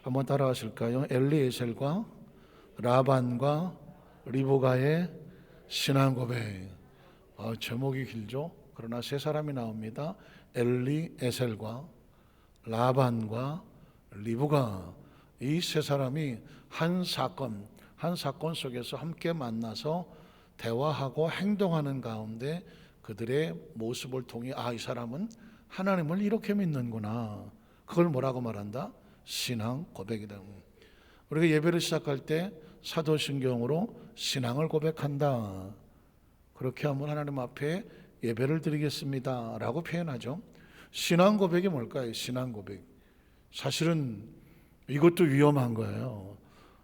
한번 따라하실까요? 엘리에셀과 라반과 리브가의 신앙 고백. 제목이 길죠. 그러나 세 사람이 나옵니다. 엘리에셀과 라반과 리브가, 이 세 사람이 한 사건 속에서 함께 만나서 대화하고 행동하는 가운데 그들의 모습을 통해 이 사람은 하나님을 이렇게 믿는구나. 그걸 뭐라고 말한다? 신앙 고백이다. 우리가 예배를 시작할 때 사도신경으로 신앙을 고백한다. 그렇게 하면 하나님 앞에 예배를 드리겠습니다 라고 표현하죠. 신앙 고백이 뭘까요? 신앙 고백. 사실은 이것도 위험한 거예요.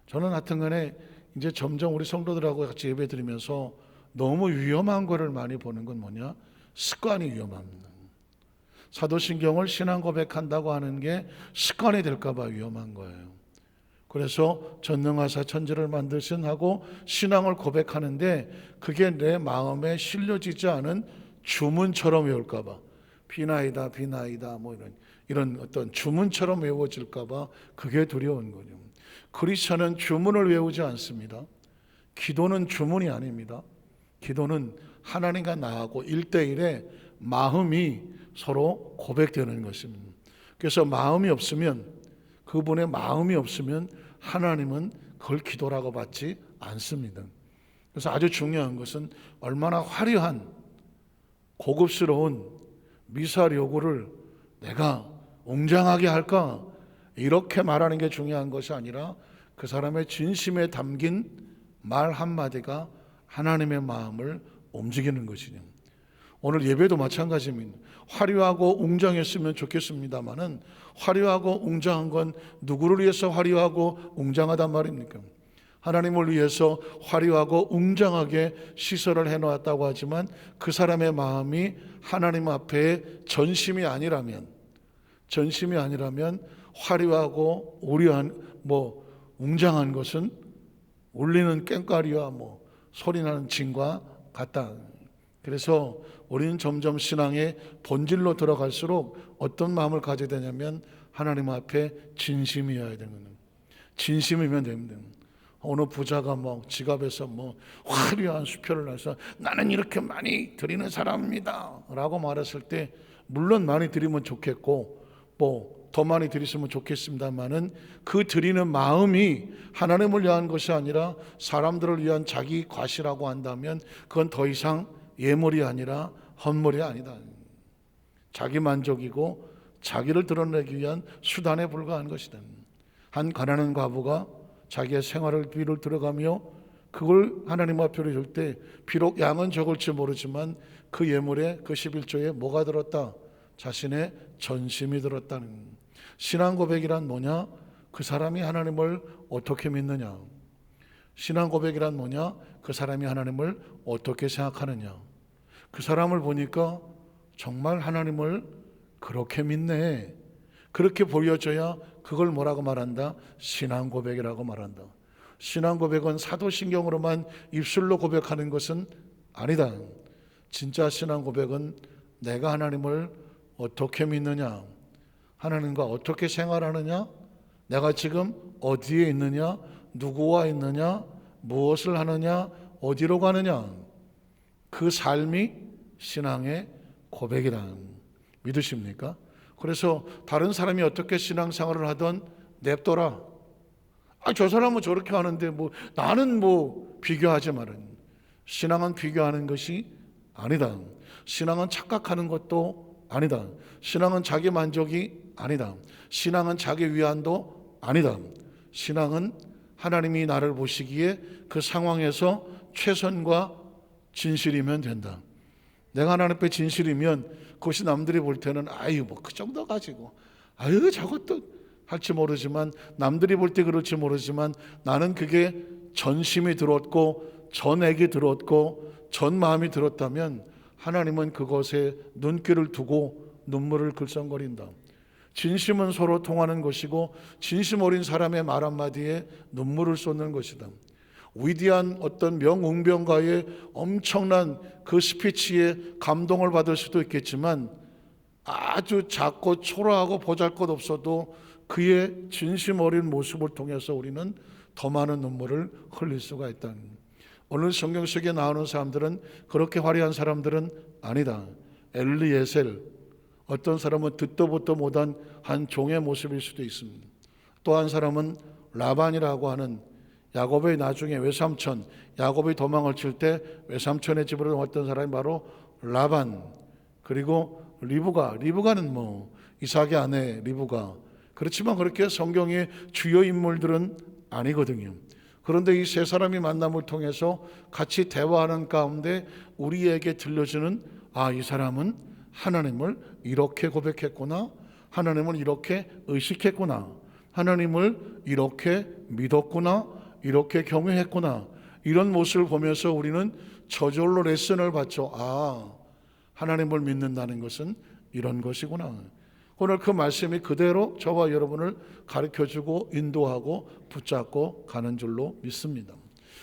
저는 하여튼간에 이제 점점 우리 성도들하고 같이 예배 드리면서 너무 위험한 거를 많이 보는 건 뭐냐? 습관이 위험합니다. 사도신경을 신앙 고백한다고 하는 게 습관이 될까 봐 위험한 거예요. 그래서 전능하사 천지를 만드신 하고 신앙을 고백하는데 그게 내 마음에 실려지지 않은 주문처럼 외울까 봐, 비나이다 비나이다 뭐 이런 어떤 주문처럼 외워질까 봐 그게 두려운 거죠. 크리스천은 주문을 외우지 않습니다. 기도는 주문이 아닙니다. 기도는 하나님과 나하고 1대1의 마음이 서로 고백되는 것입니다. 그래서 마음이 없으면, 그분의 마음이 없으면 하나님은 그걸 기도라고 받지 않습니다. 그래서 아주 중요한 것은 얼마나 화려한 고급스러운 미사 요구를 내가 웅장하게 할까, 이렇게 말하는 게 중요한 것이 아니라 그 사람의 진심에 담긴 말 한마디가 하나님의 마음을 움직이는 것이죠. 오늘 예배도 마찬가지입니다. 화려하고 웅장했으면 좋겠습니다만은 화려하고 웅장한 건 누구를 위해서 화려하고 웅장하단 말입니까? 하나님을 위해서 화려하고 웅장하게 시설을 해놓았다고 하지만 그 사람의 마음이 하나님 앞에 전심이 아니라면 화려하고 우려한 웅장한 것은 울리는 꽹과리와 소리나는 징과 같다. 그래서 우리는 점점 신앙의 본질로 들어갈수록 어떤 마음을 가져야 되냐면 하나님 앞에 진심이어야 되는 거예요. 진심이면 됩니다. 어느 부자가 지갑에서 화려한 수표를 내서 나는 이렇게 많이 드리는 사람입니다 라고 말했을 때 물론 많이 드리면 좋겠고 더 많이 드리시면 좋겠습니다만은 그 드리는 마음이 하나님을 위한 것이 아니라 사람들을 위한 자기 과시라고 한다면 그건 더 이상 예물이 아니라 헛물이 아니다. 자기 만족이고 자기를 드러내기 위한 수단에 불과한 것이다. 한 가난한 과부가 자기의 생활을 비를 들어가며 그걸 하나님 앞에 줄 때 비록 양은 적을지 모르지만 그 예물에, 그 11조에 뭐가 들었다? 자신의 전심이 들었다는. 신앙 고백이란 뭐냐? 그 사람이 하나님을 어떻게 믿느냐? 신앙 고백이란 뭐냐? 그 사람이 하나님을 어떻게 생각하느냐? 그 사람을 보니까 정말 하나님을 그렇게 믿네. 그렇게 보여져야 그걸 뭐라고 말한다? 신앙 고백이라고 말한다. 신앙 고백은 사도신경으로만 입술로 고백하는 것은 아니다. 진짜 신앙 고백은 내가 하나님을 어떻게 믿느냐? 하나님과 어떻게 생활하느냐? 내가 지금 어디에 있느냐? 누구와 있느냐? 무엇을 하느냐? 어디로 가느냐? 그 삶이 신앙의 고백이라. 믿으십니까? 그래서 다른 사람이 어떻게 신앙생활을 하든 냅둬라. 저 사람은 저렇게 하는데 나는 비교하지 말은. 신앙은 비교하는 것이 아니다. 신앙은 착각하는 것도 아니다. 신앙은 자기 만족이 아니다. 신앙은 자기 위안도 아니다. 신앙은 하나님이 나를 보시기에 그 상황에서 최선과 진실이면 된다. 내가 하나님 앞에 진실이면 그것이 남들이 볼 때는 그 정도 가지고 저것도 할지 모르지만, 남들이 볼 때 그럴지 모르지만 나는 그게 전심이 들었고 전액이 들었고 전 마음이 들었다면 하나님은 그것에 눈길을 두고 눈물을 글썽거린다. 진심은 서로 통하는 것이고 진심 어린 사람의 말 한마디에 눈물을 쏟는 것이다. 위대한 어떤 명웅병가의 엄청난 그 스피치에 감동을 받을 수도 있겠지만 아주 작고 초라하고 보잘것없어도 그의 진심 어린 모습을 통해서 우리는 더 많은 눈물을 흘릴 수가 있다. 오늘 성경 속에 나오는 사람들은 그렇게 화려한 사람들은 아니다. 엘리에셀, 어떤 사람은 듣도 보도 못한 한 종의 모습일 수도 있습니다. 또 한 사람은 라반이라고 하는 야곱의 나중에 외삼촌, 야곱이 도망을 칠 때 외삼촌의 집으로 왔던 사람이 바로 라반. 그리고 리브가는 뭐 이삭의 아내 리브가. 그렇지만 그렇게 성경의 주요 인물들은 아니거든요. 그런데 이 세 사람이 만남을 통해서 같이 대화하는 가운데 우리에게 들려주는, 이 사람은 하나님을 이렇게 고백했구나, 하나님을 이렇게 의식했구나, 하나님을 이렇게 믿었구나, 이렇게 경외했구나, 이런 모습을 보면서 우리는 저절로 레슨을 받죠. 하나님을 믿는다는 것은 이런 것이구나. 오늘 그 말씀이 그대로 저와 여러분을 가르쳐주고 인도하고 붙잡고 가는 줄로 믿습니다.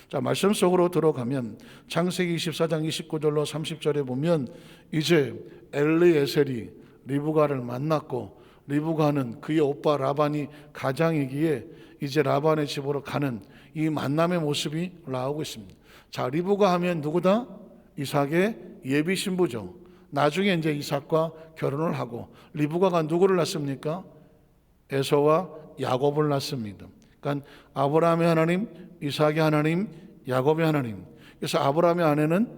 자, 말씀 속으로 들어가면 창세기 24장 29절로 30절에 보면 이제 엘리에셀이 리브가를 만났고, 리브가는 그의 오빠 라반이 가장이기에 이제 라반의 집으로 가는 이 만남의 모습이 나오고 있습니다. 자, 리브가 하면 누구다? 이삭의 예비 신부죠. 나중에 이제 이삭과 결혼을 하고, 리브가가 누구를 낳습니까? 에서와 야곱을 낳습니다. 그러니까 아브라함의 하나님, 이삭의 하나님, 야곱의 하나님. 그래서 아브라함의 아내는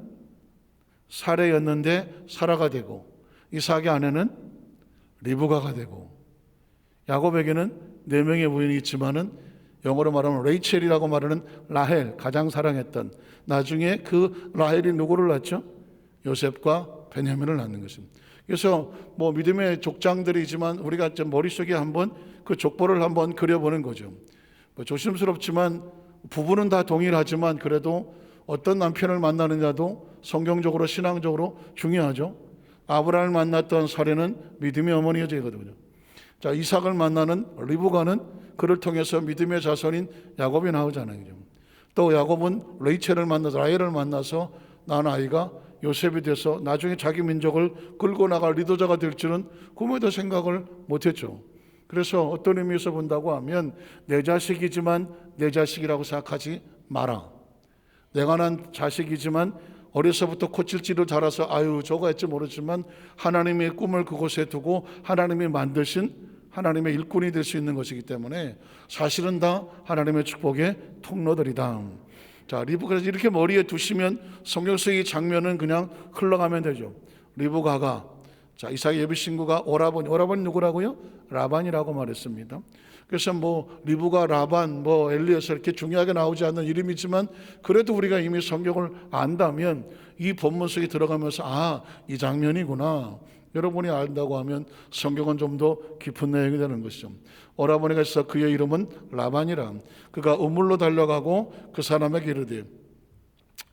사레였는데 사라가 되고, 이삭의 아내는 리브가가 되고, 야곱에게는 4명의 부인이 있지만은 영어로 말하면 레이첼이라고 말하는 라헬, 가장 사랑했던, 나중에 그 라헬이 누구를 낳죠? 요셉과 베냐민을 낳는 것입니다. 그래서 뭐 믿음의 족장들이지만 우리가 좀 머릿속에 한번 그 족보를 한번 그려보는 거죠. 뭐 조심스럽지만 부부는 다 동일하지만 그래도 어떤 남편을 만나느냐도 성경적으로 신앙적으로 중요하죠. 아브라함을 만났던 사례는 믿음의 어머니가 되거든요. 자, 이삭을 만나는 리브가는 그를 통해서 믿음의 자손인 야곱이 나오잖아요. 또 야곱은 레이첼을 만나서 라헬을 만나서 낳은 아이가 요셉이 돼서 나중에 자기 민족을 끌고 나갈 리더자가 될 줄은 꿈에도 생각을 못했죠. 그래서 어떤 의미에서 본다고 하면 내 자식이지만 내 자식이라고 생각하지 마라. 내가 난 자식이지만 어려서부터 코찔찔을 자라서 저거 했지 모르지만 하나님의 꿈을 그곳에 두고 하나님이 만드신 하나님의 일꾼이 될 수 있는 것이기 때문에 사실은 다 하나님의 축복의 통로들이다. 자, 리브가 이렇게 머리에 두시면 성경 속의 장면은 그냥 흘러가면 되죠. 리브가가, 자, 이삭의 예비 친구가 오라버니 누구라고요? 라반이라고 말했습니다. 그래서 뭐 리브가, 라반, 뭐 엘리에서 이렇게 중요하게 나오지 않는 이름이지만 그래도 우리가 이미 성경을 안다면 이 본문 속에 들어가면서 이 장면이구나. 여러분이 안다고 하면 성경은 좀 더 깊은 내용이 되는 것이죠. 오라버니가 있어 그의 이름은 라반이라. 그가 우물로 달려가고 그 사람에게 이르되,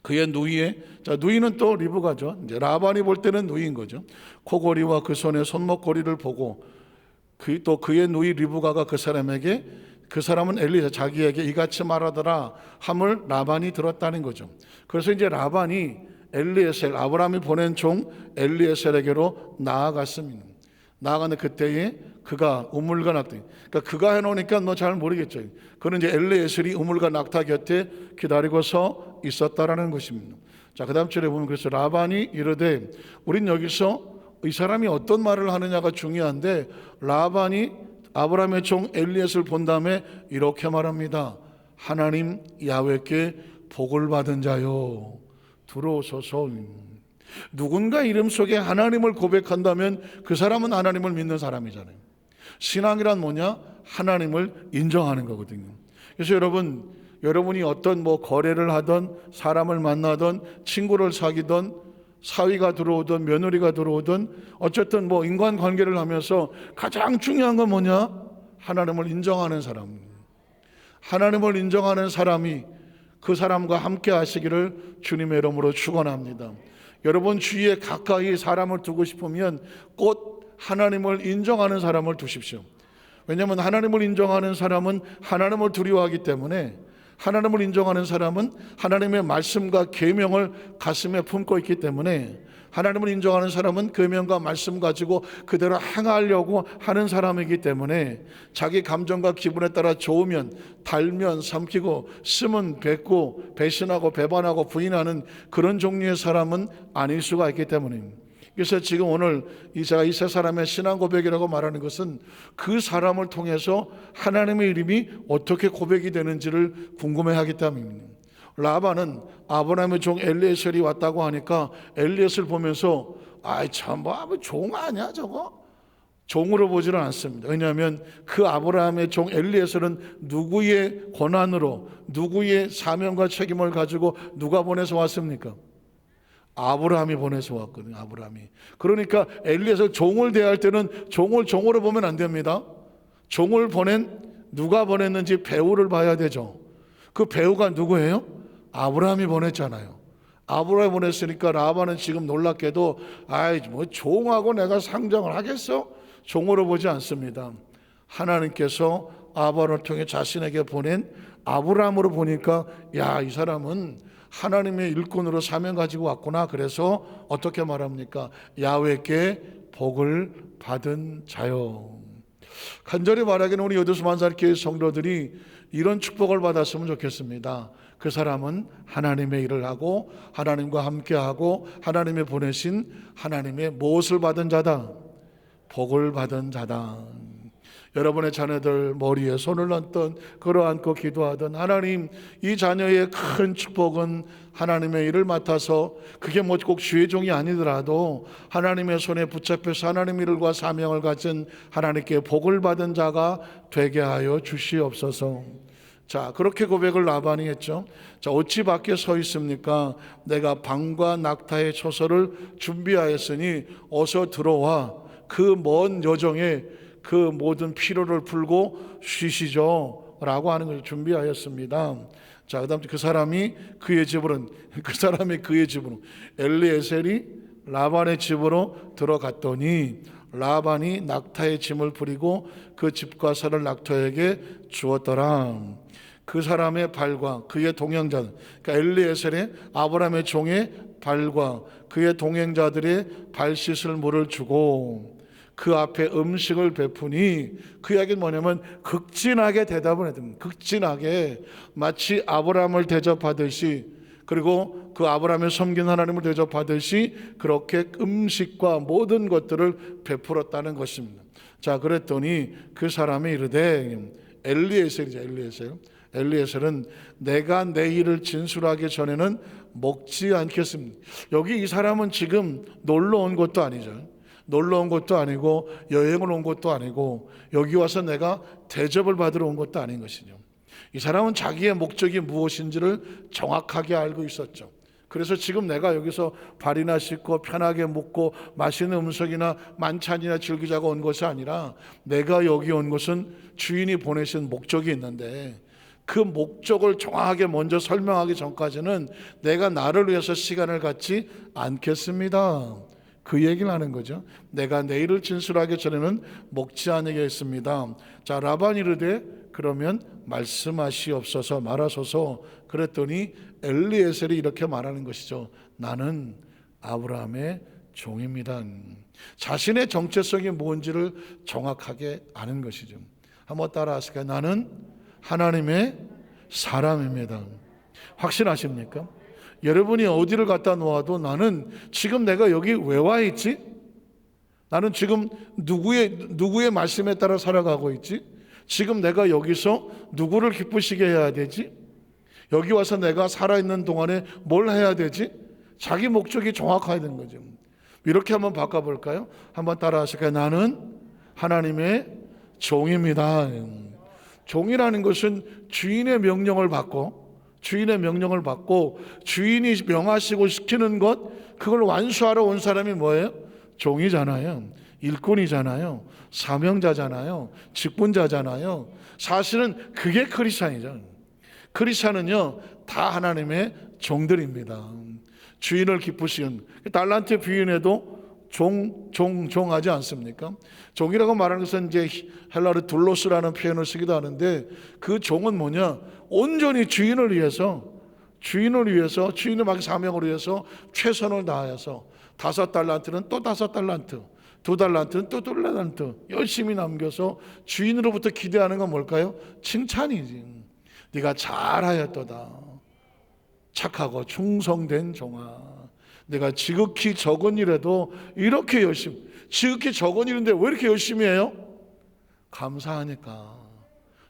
그의 누이의, 자, 누이는 또 리브가죠. 이제 라반이 볼 때는 누이인 거죠. 코골이와 그 손의 손목고리를 보고 또 그의 누이 리브가가 그 사람에게, 그 사람은 엘리사 자기에게 이같이 말하더라 함을 라반이 들었다는 거죠. 그래서 이제 라반이 엘리에셀, 아브라함이 보낸 종 엘리에셀에게로 나아갔습니다. 나아가는 그때에 그가 우물과 낙타, 그러니까 그가 해놓으니까 너 잘 모르겠죠. 그는 이제 엘리에셀이 우물과 낙타 곁에 기다리고서 있었다라는 것입니다. 자, 그 다음 절에 보면 그래서 라반이 이르되, 우린 여기서 이 사람이 어떤 말을 하느냐가 중요한데, 라반이 아브라함의 종 엘리에셀을 본 다음에 이렇게 말합니다. 하나님 야훼께 복을 받은 자요 들어오소서. 누군가 이름 속에 하나님을 고백한다면 그 사람은 하나님을 믿는 사람이잖아요. 신앙이란 뭐냐? 하나님을 인정하는 거거든요. 그래서 여러분이 어떤 거래를 하던, 사람을 만나던, 친구를 사귀던, 사위가 들어오든 며느리가 들어오든 어쨌든 인간관계를 하면서 가장 중요한 건 뭐냐? 하나님을 인정하는 사람. 하나님을 인정하는 사람이 그 사람과 함께 하시기를 주님의 이름으로 축원합니다. 여러분 주위에 가까이 사람을 두고 싶으면 꼭 하나님을 인정하는 사람을 두십시오. 왜냐하면 하나님을 인정하는 사람은 하나님을 두려워하기 때문에 하나님을 인정하는 사람은 하나님의 말씀과 계명을 가슴에 품고 있기 때문에, 하나님을 인정하는 사람은 계명과 말씀 가지고 그대로 행하려고 하는 사람이기 때문에, 자기 감정과 기분에 따라 좋으면 달면 삼키고 쓰면 뱉고 배신하고 배반하고 부인하는 그런 종류의 사람은 아닐 수가 있기 때문입니다. 그래서 지금 오늘 제가 이 세 사람의 신앙 고백이라고 말하는 것은 그 사람을 통해서 하나님의 이름이 어떻게 고백이 되는지를 궁금해하기 때문입니다. 라반은 아브라함의 종 엘리에셀이 왔다고 하니까 엘리에셀 보면서 아이 참 뭐 종 아니야 저거? 종으로 보지는 않습니다. 왜냐하면 그 아브라함의 종 엘리에셀은 누구의 권한으로, 누구의 사명과 책임을 가지고 누가 보내서 왔습니까? 아브라함이 보내서 왔거든요. 아브라함이. 그러니까 엘리에셀 종을 대할 때는 종을 종으로 보면 안 됩니다. 종을 누가 보냈는지 배우를 봐야 되죠. 그 배우가 누구예요? 아브라함이 보냈잖아요. 아브라함이 보냈으니까 라반은 지금 놀랍게도 아이 뭐 종하고 내가 상정을 하겠어? 종으로 보지 않습니다. 하나님께서 아브라함을 통해 자신에게 보낸 아브라함으로 보니까 야, 이 사람은 하나님의 일꾼으로 사명 가지고 왔구나. 그래서 어떻게 말합니까? 야훼께 복을 받은 자요. 간절히 말하기는 우리 여도수 만사교회 성도들이 이런 축복을 받았으면 좋겠습니다. 그 사람은 하나님의 일을 하고 하나님과 함께하고 하나님의 보내신 하나님의 무엇을 받은 자다? 복을 받은 자다. 여러분의 자녀들 머리에 손을 얹던 걸어앉고 기도하던 하나님, 이 자녀의 큰 축복은 하나님의 일을 맡아서 그게 뭐 꼭 주의 종이 아니더라도 하나님의 손에 붙잡혀서 하나님의 일과 사명을 가진 하나님께 복을 받은 자가 되게 하여 주시옵소서. 자, 그렇게 고백을 라반이 했죠. 자, 어찌 밖에 서 있습니까? 내가 방과 낙타의 처소를 준비하였으니 어서 들어와 그 먼 여정에 그 모든 피로를 풀고 쉬시죠 라고 하는 것을 준비하였습니다. 자, 그 다음 그 사람이 그의 집으로 엘리에셀이 라반의 집으로 들어갔더니 라반이 낙타의 짐을 부리고 그 집과 산을 낙타에게 주었더라. 그 사람의 발과 그의 동행자들, 그러니까 엘리에셀의 아브라함의 종의 발과 그의 동행자들의 발 씻을 물을 주고 그 앞에 음식을 베푸니, 그 이야기는 뭐냐면 극진하게 대답을 해야 됩니다. 극진하게 마치 아브라함을 대접하듯이, 그리고 그 아브라함을 섬긴 하나님을 대접하듯이 그렇게 음식과 모든 것들을 베풀었다는 것입니다. 자, 그랬더니 그 사람이 이르되, 엘리에셀은 내가 내 일을 진술하기 전에는 먹지 않겠습니다. 여기 이 사람은 지금 놀러 온 것도 아니죠. 놀러 온 것도 아니고 여행을 온 것도 아니고 여기 와서 내가 대접을 받으러 온 것도 아닌 것이죠. 이 사람은 자기의 목적이 무엇인지를 정확하게 알고 있었죠. 그래서 지금 내가 여기서 발이나 씻고 편하게 묵고 맛있는 음식이나 만찬이나 즐기자고 온 것이 아니라, 내가 여기 온 것은 주인이 보내신 목적이 있는데 그 목적을 정확하게 먼저 설명하기 전까지는 내가 나를 위해서 시간을 갖지 않겠습니다. 그 얘기를 하는 거죠. 내가 내일을 진술하기 전에는 먹지 않겠습니다. 자, 라반이 이르되 그러면 말씀하시옵소서, 말하소서. 그랬더니 엘리에셀이 이렇게 말하는 것이죠. 나는 아브라함의 종입니다. 자신의 정체성이 뭔지를 정확하게 아는 것이죠. 한번 따라하실까요? 나는 하나님의 사람입니다. 확신하십니까? 여러분이 어디를 갖다 놓아도 나는 지금 내가 여기 왜 와 있지? 나는 지금 누구의 말씀에 따라 살아가고 있지? 지금 내가 여기서 누구를 기쁘시게 해야 되지? 여기 와서 내가 살아있는 동안에 뭘 해야 되지? 자기 목적이 정확해야 되는 거죠. 이렇게 한번 바꿔볼까요? 한번 따라하실까요? 나는 하나님의 종입니다. 종이라는 것은 주인의 명령을 받고 주인이 명하시고 시키는 것, 그걸 완수하러 온 사람이 뭐예요? 종이잖아요. 일꾼이잖아요. 사명자잖아요. 직분자잖아요. 사실은 그게 크리스찬이죠. 크리스찬은요 다 하나님의 종들입니다. 주인을 기쁘시는, 달란트 비유에도 종하지 않습니까? 종이라고 말하는 것은 이제 헬라로 둘로스라는 표현을 쓰기도 하는데, 그 종은 뭐냐? 온전히 주인을 위해서 주인을 막 사명을 위해서 최선을 다해서 5달란트는 또 5달란트, 2달란트는 또 2달란트 열심히 남겨서 주인으로부터 기대하는 건 뭘까요? 칭찬이지. 네가 잘하였도다. 착하고 충성된 종아. 내가 지극히 적은 일에도 이렇게 열심히, 지극히 적은 일인데 왜 이렇게 열심히 해요? 감사하니까,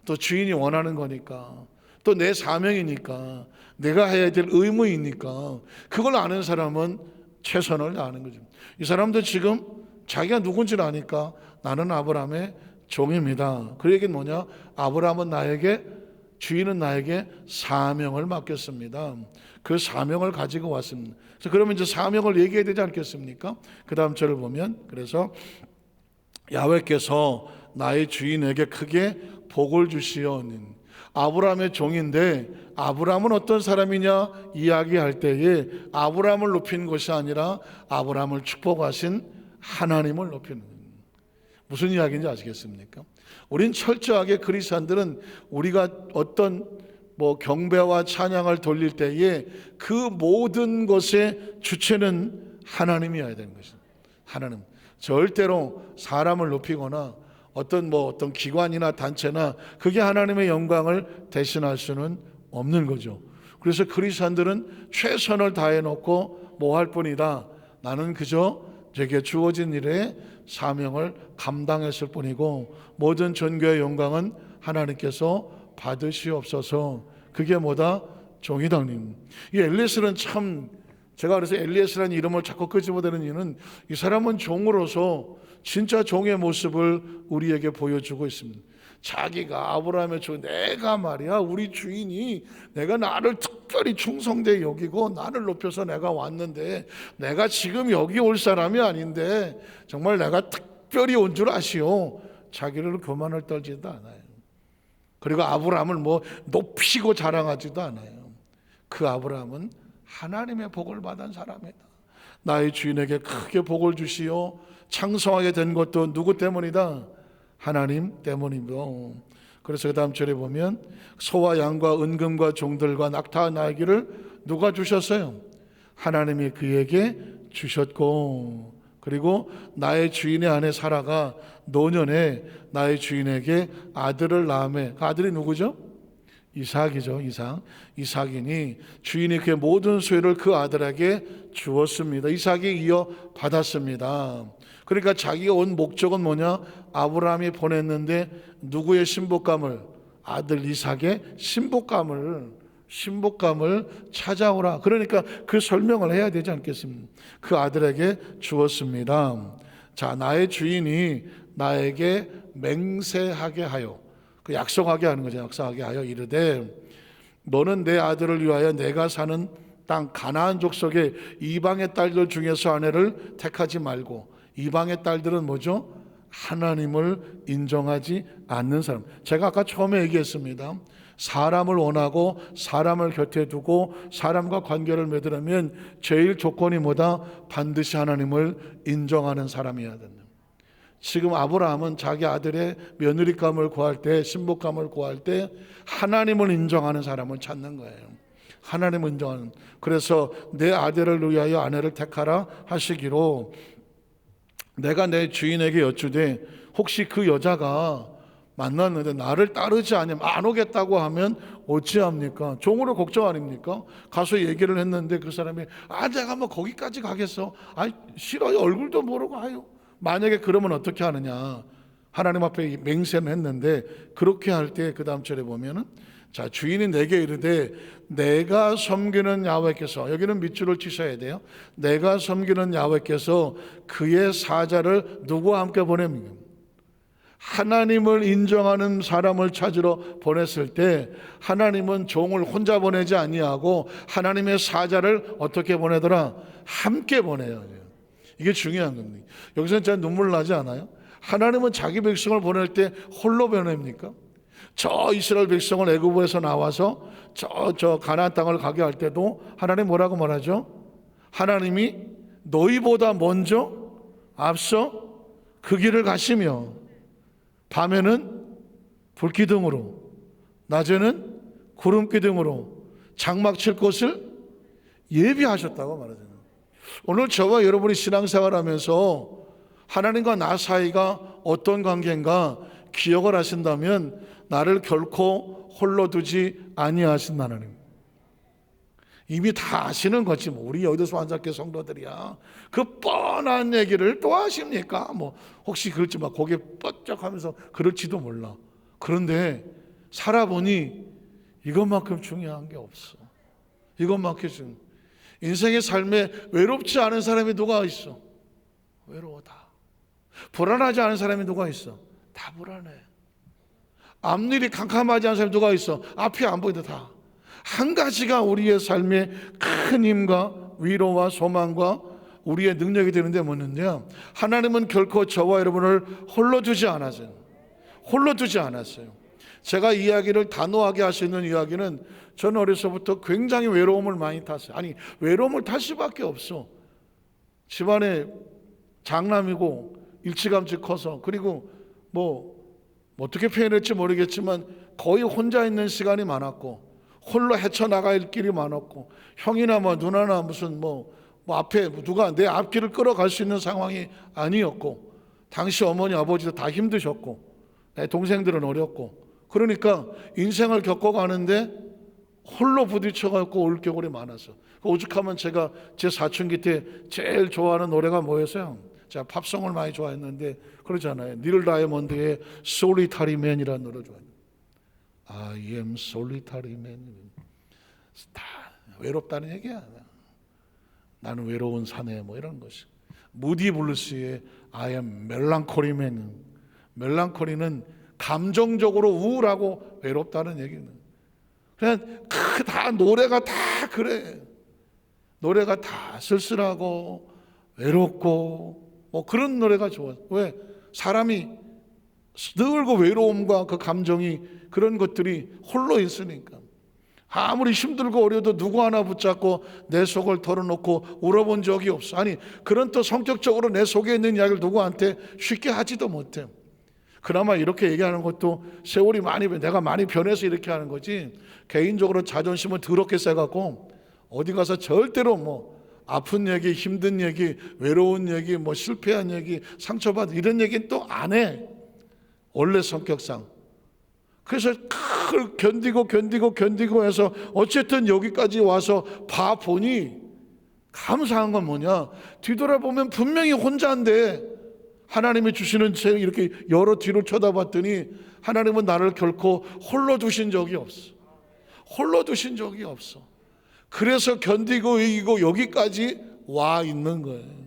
또 주인이 원하는 거니까, 또 내 사명이니까, 내가 해야 될 의무이니까. 그걸 아는 사람은 최선을 다하는 거죠. 이 사람도 지금 자기가 누군지를 아니까 나는 아브라함의 종입니다. 그 얘기는 뭐냐? 아브라함은 나에게, 주인은 나에게 사명을 맡겼습니다. 그 사명을 가지고 왔습니다. 그래서 그러면 이제 사명을 얘기해야 되지 않겠습니까? 그 다음 절을 보면, 그래서 야훼께서 나의 주인에게 크게 복을 주시오니. 아브라함의 종인데 아브라함은 어떤 사람이냐 이야기할 때에 아브라함을 높이는 것이 아니라 아브라함을 축복하신 하나님을 높이는 거예요. 무슨 이야기인지 아시겠습니까? 우린 철저하게 그리스도인들은 우리가 어떤 경배와 찬양을 돌릴 때에 그 모든 것의 주체는 하나님이어야 되는 것입니다. 하나님. 절대로 사람을 높이거나 어떤 기관이나 단체나 그게 하나님의 영광을 대신할 수는 없는 거죠. 그래서 그리스도인들은 최선을 다해 놓고 뭐 할 뿐이다. 나는 그저 제게 주어진 일에 사명을 감당했을 뿐이고 모든 존귀의 영광은 하나님께서 받으시옵소서. 그게 뭐다? 종이당님. 이 엘리에셀은 참, 제가 그래서 엘리에셀이라는 이름을 자꾸 끄집어대는 이유는 이 사람은 종으로서 진짜 종의 모습을 우리에게 보여주고 있습니다. 자기가 아브라함의 종, 내가 말이야 우리 주인이 내가 나를 특별히 충성되게 여기고 나를 높여서 내가 왔는데 내가 지금 여기 올 사람이 아닌데 정말 내가 특별히 온 줄 아시오. 자기를 교만을 떨지도 않아요. 그리고 아브라함을 높이고 자랑하지도 않아요. 그 아브라함은 하나님의 복을 받은 사람이다. 나의 주인에게 크게 복을 주시오. 창성하게 된 것도 누구 때문이다? 하나님 때문입니다. 그래서 그 다음 절에 보면 소와 양과 은금과 종들과 낙타와 나귀를 누가 주셨어요? 하나님이 그에게 주셨고, 그리고 나의 주인의 아내 사라가 노년에 나의 주인에게 아들을 낳음에, 그 아들이 누구죠? 이삭이죠. 이삭이니 주인이 그의 모든 소유를 그 아들에게 주었습니다. 이삭이 이어 받았습니다. 그러니까 자기가 온 목적은 뭐냐? 아브라함이 보냈는데 누구의 신복감을? 아들 이삭의 신복감을 찾아오라. 그러니까 그 설명을 해야 되지 않겠습니까? 그 아들에게 주었습니다. 자, 나의 주인이 나에게 맹세하게 하여, 그 약속하게 하는 거죠. 약속하게 하여 이르되 너는 내 아들을 위하여 내가 사는 땅 가나안 족속의 이방의 딸들 중에서 아내를 택하지 말고. 이방의 딸들은 뭐죠? 하나님을 인정하지 않는 사람. 제가 아까 처음에 얘기했습니다. 사람을 원하고 사람을 곁에 두고 사람과 관계를 맺으려면 제일 조건이 뭐다? 반드시 하나님을 인정하는 사람이어야 된다. 지금 아브라함은 자기 아들의 며느리감을 구할 때, 신복감을 구할 때 하나님을 인정하는 사람을 찾는 거예요. 하나님을 인정하는. 그래서 내 아들을 위하여 아내를 택하라 하시기로 내가 내 주인에게 여쭈되 혹시 그 여자가 만났는데 나를 따르지 않으면 안 오겠다고 하면 어찌합니까? 종으로 걱정 아닙니까? 가서 얘기를 했는데 그 사람이 내가 거기까지 가겠어? 싫어요. 얼굴도 모르고 아유. 만약에 그러면 어떻게 하느냐? 하나님 앞에 맹세는 했는데 그렇게 할 때 그 다음 절에 보면은 자, 주인이 내게 이르되 내가 섬기는 야훼께서, 여기는 밑줄을 치셔야 돼요. 내가 섬기는 야훼께서 그의 사자를 누구와 함께 보냅니까? 하나님을 인정하는 사람을 찾으러 보냈을 때 하나님은 종을 혼자 보내지 아니하고 하나님의 사자를 어떻게 보내더라? 함께 보내요. 이게 중요한 겁니다. 여기서 진짜 눈물 나지 않아요? 하나님은 자기 백성을 보낼 때 홀로 보냅니까? 저 이스라엘 백성을 애굽에서 나와서 저 가나안 땅을 가게 할 때도 하나님 뭐라고 말하죠? 하나님이 너희보다 먼저 앞서 그 길을 가시며 밤에는 불기둥으로 낮에는 구름기둥으로 장막 칠 곳을 예비하셨다고 말하잖아요. 오늘 저와 여러분이 신앙생활하면서 하나님과 나 사이가 어떤 관계인가 기억을 하신다면 나를 결코 홀로 두지 아니하신다 하나님. 이미 다 아시는 거지 뭐. 우리 여의도 한작교 성도들이야 그 뻔한 얘기를 또 하십니까? 뭐 혹시 그럴지 막 고개 뻗쩍하면서 그럴지도 몰라. 그런데 살아보니 이것만큼 중요한 게 없어. 이것만큼 인생의 삶에 외롭지 않은 사람이 누가 있어? 외로워. 다 불안하지 않은 사람이 누가 있어? 다 불안해. 앞일이 캄캄하지 않은 사람이 누가 있어? 앞이 안 보이는데 다. 한 가지가 우리의 삶의 큰 힘과 위로와 소망과 우리의 능력이 되는데 뭐는요? 하나님은 결코 저와 여러분을 홀로 두지 않았어요. 홀로 두지 않았어요. 제가 이야기를 단호하게 할 수 있는 이야기는 저는 어려서부터 굉장히 외로움을 많이 탔어요. 아니 외로움을 탈 수밖에 없어. 집안에 장남이고 일찌감치 커서 그리고 뭐 어떻게 표현할지 모르겠지만 거의 혼자 있는 시간이 많았고 홀로 헤쳐나갈 길이 많았고 형이나 뭐 누나나 무슨 뭐 앞에 누가 내 앞길을 끌어갈 수 있는 상황이 아니었고 당시 어머니 아버지도 다 힘드셨고 내 동생들은 어렸고 그러니까 인생을 겪어가는데 홀로 부딪혀갖고 올 겨울이 많았어. 오죽하면 제가 제 사춘기 때 제일 좋아하는 노래가 뭐였어요? 제가 팝송을 많이 좋아했는데 그러잖아요. 닐 다이아몬드의 솔리타리 맨이라는 노래 좋아해요. I am solitary man. 다 외롭다는 얘기야. 나는 외로운 사내 뭐 이런 것이. 무디 블루스의 I am melancholy man. 멜랑콜리는 감정적으로 우울하고 외롭다는 얘기는. 그냥 다 노래가 다 그래. 노래가 다 쓸쓸하고 외롭고 뭐 그런 노래가 좋아. 왜? 사람이 늘 그 외로움과 그 감정이 그런 것들이 홀로 있으니까. 아무리 힘들고 어려도 누구 하나 붙잡고 내 속을 털어놓고 울어본 적이 없어. 아니 그런 또 성격적으로 내 속에 있는 이야기를 누구한테 쉽게 하지도 못해. 그나마 이렇게 얘기하는 것도 세월이 내가 많이 변해서 이렇게 하는 거지. 개인적으로 자존심을 더럽게 세갖고 어디 가서 절대로 뭐 아픈 얘기, 힘든 얘기, 외로운 얘기, 뭐 실패한 얘기, 상처받은 이런 얘기는 또 안 해. 원래 성격상. 그래서 그걸 견디고 해서 어쨌든 여기까지 와서 봐보니 감사한 건 뭐냐? 뒤돌아보면 분명히 혼자인데 하나님이 주시는 책 이렇게 여러 뒤로 쳐다봤더니 하나님은 나를 결코 홀로 두신 적이 없어. 홀로 두신 적이 없어. 그래서 견디고 이기고 여기까지 와 있는 거예요.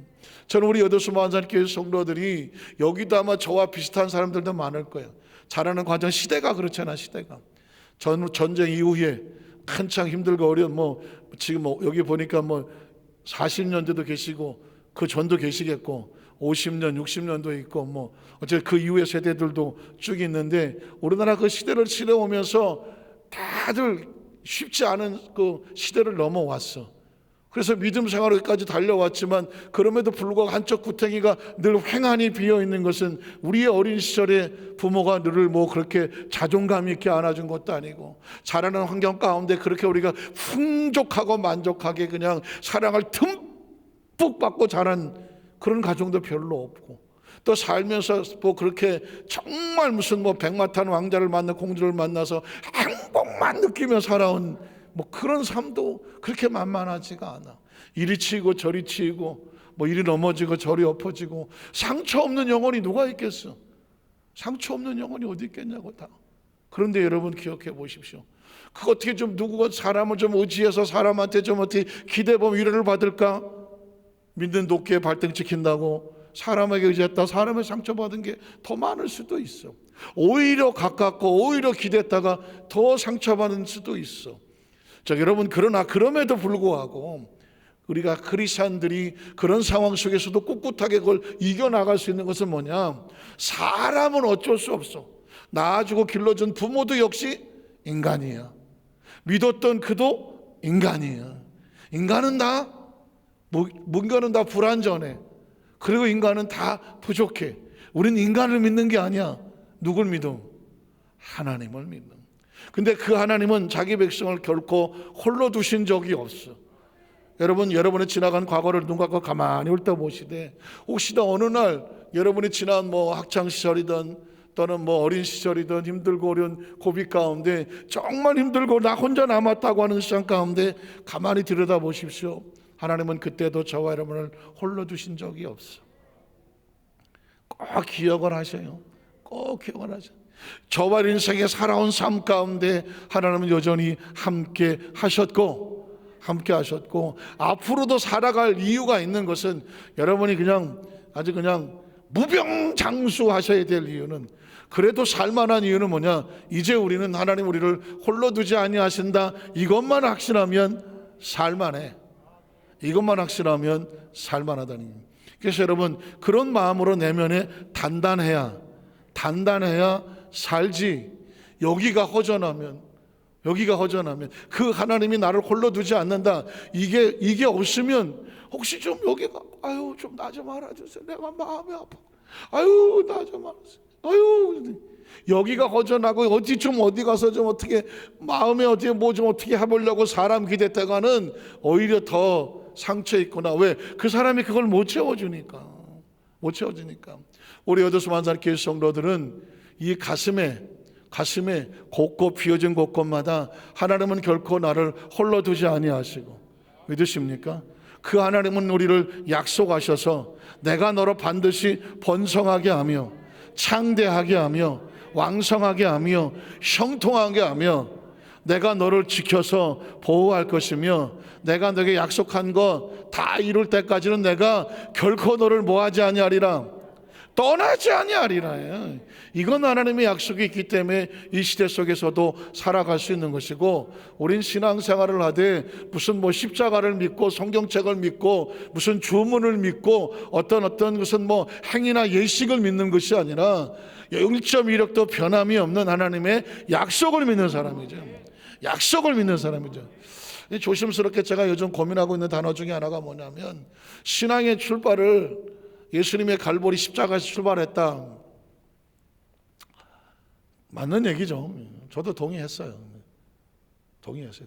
저는 우리 여도수마한산교회 성도들이 여기도 아마 저와 비슷한 사람들도 많을 거예요. 자라는 과정 시대가 그렇잖아. 시대가 전쟁 이후에 한창 힘들고 어려운 지금 여기 보니까 40년대도 계시고 그 전도 계시겠고 50년 60년도 있고 어쨌든 그 이후의 세대들도 쭉 있는데 우리나라 그 시대를 지내오면서 다들 쉽지 않은 그 시대를 넘어왔어. 그래서 믿음 생활까지 달려왔지만 그럼에도 불구하고 한쪽 구덩이가 늘 횡하니 비어있는 것은 우리의 어린 시절에 부모가 너를 그렇게 자존감 있게 안아준 것도 아니고 자라는 환경 가운데 그렇게 우리가 풍족하고 만족하게 그냥 사랑을 듬뿍 받고 자란 그런 가정도 별로 없고 또 살면서 그렇게 정말 무슨 백마탄 왕자를 만나 공주를 만나서 행복만 느끼며 살아온 그런 삶도 그렇게 만만하지가 않아. 이리 치이고 저리 치이고 이리 넘어지고 저리 엎어지고 상처 없는 영혼이 누가 있겠어? 상처 없는 영혼이 어디 있겠냐고 다. 그런데 여러분 기억해 보십시오. 그 어떻게 좀 누구가 사람을 좀 의지해서 사람한테 좀 어떻게 기대보면 위로를 받을까? 믿는 도끼에 발등 찍힌다고 사람에게 의지했다 사람의 상처받은 게 더 많을 수도 있어. 오히려 가깝고 오히려 기댔다가 더 상처받은 수도 있어. 자, 여러분 그러나 그럼에도 불구하고 우리가 크리스찬들이 그런 상황 속에서도 꿋꿋하게 그걸 이겨나갈 수 있는 것은 뭐냐? 사람은 어쩔 수 없어. 낳아주고 길러준 부모도 역시 인간이야. 믿었던 그도 인간이야. 인간은 다 불완전해. 그리고 인간은 다 부족해. 우린 인간을 믿는 게 아니야. 누굴 믿어? 하나님을 믿는. 근데 그 하나님은 자기 백성을 결코 홀로 두신 적이 없어. 여러분, 여러분의 지나간 과거를 눈 감고 가만히 훑어보시되, 혹시나 어느 날 여러분이 지난 학창 시절이든 또는 어린 시절이든 힘들고 어려운 고비 가운데 정말 힘들고 나 혼자 남았다고 하는 시간 가운데 가만히 들여다보십시오. 하나님은 그때도 저와 여러분을 홀로 두신 적이 없어. 꼭 기억을 하셔요. 꼭 기억을 하셔요. 저와 인생에 살아온 삶 가운데 하나님은 여전히 함께 하셨고 앞으로도 살아갈 이유가 있는 것은 여러분이 아주 무병장수하셔야 될 이유는, 그래도 살만한 이유는 뭐냐? 이제 우리는 하나님 우리를 홀로 두지 아니하신다. 이것만 확신하면 살만해. 이것만 확신하면 살만하다는 거예요. 그래서 여러분, 그런 마음으로 내면에 단단해야 살지. 여기가 허전하면 그 하나님이 나를 홀로 두지 않는다, 이게 없으면 혹시 좀 여기가 좀 나 좀 알아주세요. 내가 마음이 아파. 나 좀 알아주세요. 여기가 허전하고 어디 가서 좀 어떻게 마음에 어떻게 좀 어떻게 해보려고 사람 기댔다가는 오히려 더 상처 있구나. 왜? 그 사람이 그걸 못 채워주니까. 우리 여도수만산 교회 성도들은 이 가슴에 곳곳 비어진 곳곳마다 하나님은 결코 나를 홀로 두지 아니하시고, 믿으십니까? 그 하나님은 우리를 약속하셔서 내가 너로 반드시 번성하게 하며 창대하게 하며 왕성하게 하며 형통하게 하며 내가 너를 지켜서 보호할 것이며 내가 너에게 약속한 거 다 이룰 때까지는 내가 결코 너를 뭐하지 아니하리라, 떠나지 아니하리라. 이건 하나님의 약속이 있기 때문에 이 시대 속에서도 살아갈 수 있는 것이고, 우린 신앙생활을 하되 무슨 십자가를 믿고 성경책을 믿고 무슨 주문을 믿고 어떤 것은 행위나 예식을 믿는 것이 아니라 1.1력도 변함이 없는 하나님의 약속을 믿는 사람이죠. 조심스럽게 제가 요즘 고민하고 있는 단어 중에 하나가 뭐냐면, 신앙의 출발을 예수님의 갈보리 십자가에서 출발했다. 맞는 얘기죠. 저도 동의했어요.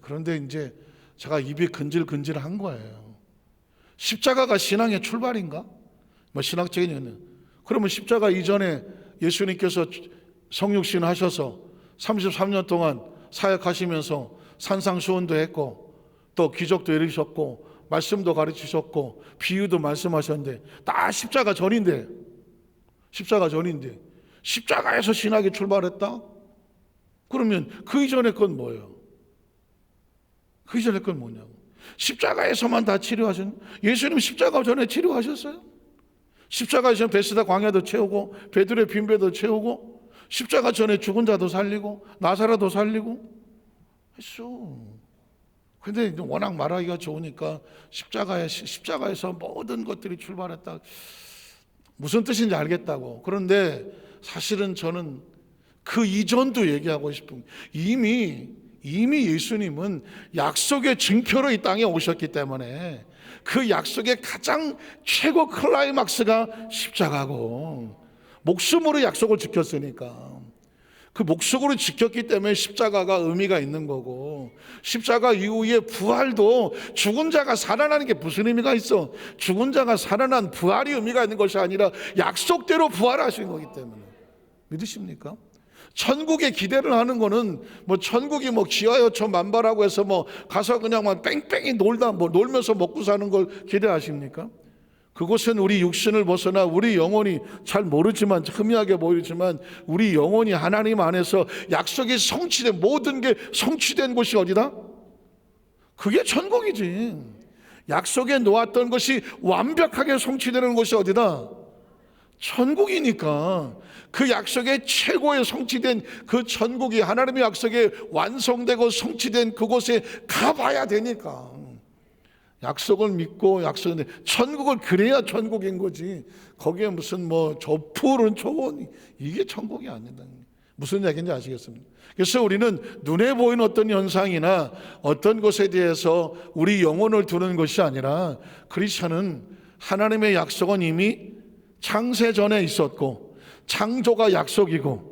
그런데 이제 제가 입이 근질근질한 거예요. 십자가가 신앙의 출발인가? 신학적인 의미는. 그러면 십자가 이전에 예수님께서 성육신 하셔서 33년 동안 사역하시면서 산상수훈도 했고 또 기적도 이루셨고 말씀도 가르치셨고 비유도 말씀하셨는데 다 십자가 전인데 십자가에서 신학이 출발했다? 그러면 그 이전의 건 뭐예요? 그 이전의 건 뭐냐고. 십자가에서만 다 치료하신, 예수님 십자가 전에 치료하셨어요? 십자가 전에 베스다 광야도 채우고 베드로의 빈배도 채우고 십자가 전에 죽은 자도 살리고 나사로도 살리고 했어. 근데 워낙 말하기가 좋으니까 십자가에서 모든 것들이 출발했다. 무슨 뜻인지 알겠다고. 그런데 사실은 저는 그 이전도 얘기하고 싶은, 이미 예수님은 약속의 증표로 이 땅에 오셨기 때문에 그 약속의 가장 최고 클라이막스가 십자가고, 목숨으로 약속을 지켰으니까 그 목숨으로 지켰기 때문에 십자가가 의미가 있는 거고, 십자가 이후에 부활도 죽은 자가 살아나는 게 무슨 의미가 있어? 죽은 자가 살아난 부활이 의미가 있는 것이 아니라 약속대로 부활하신 거기 때문에. 믿으십니까? 천국에 기대를 하는 거는 천국이 기하여처 만발하고 해서 가서 그냥 뺑뺑이 놀면서 먹고 사는 걸 기대하십니까? 그것은 우리 육신을 벗어나 우리 영혼이 잘 모르지만, 희미하게 보이지만 우리 영혼이 하나님 안에서 약속이 성취된, 모든 게 성취된 곳이 어디다? 그게 천국이지. 약속에 놓았던 것이 완벽하게 성취되는 곳이 어디다? 천국이니까. 그 약속의 최고의 성취된 그 천국이, 하나님의 약속에 완성되고 성취된 그곳에 가봐야 되니까. 약속을 믿고 천국을 그래야 천국인 거지. 거기에 무슨 저 푸른 초원, 이게 천국이 아니다. 무슨 얘기인지 아시겠습니까? 그래서 우리는 눈에 보이는 어떤 현상이나 어떤 것에 대해서 우리 영혼을 두는 것이 아니라, 크리스천은 하나님의 약속은 이미 창세 전에 있었고 창조가 약속이고,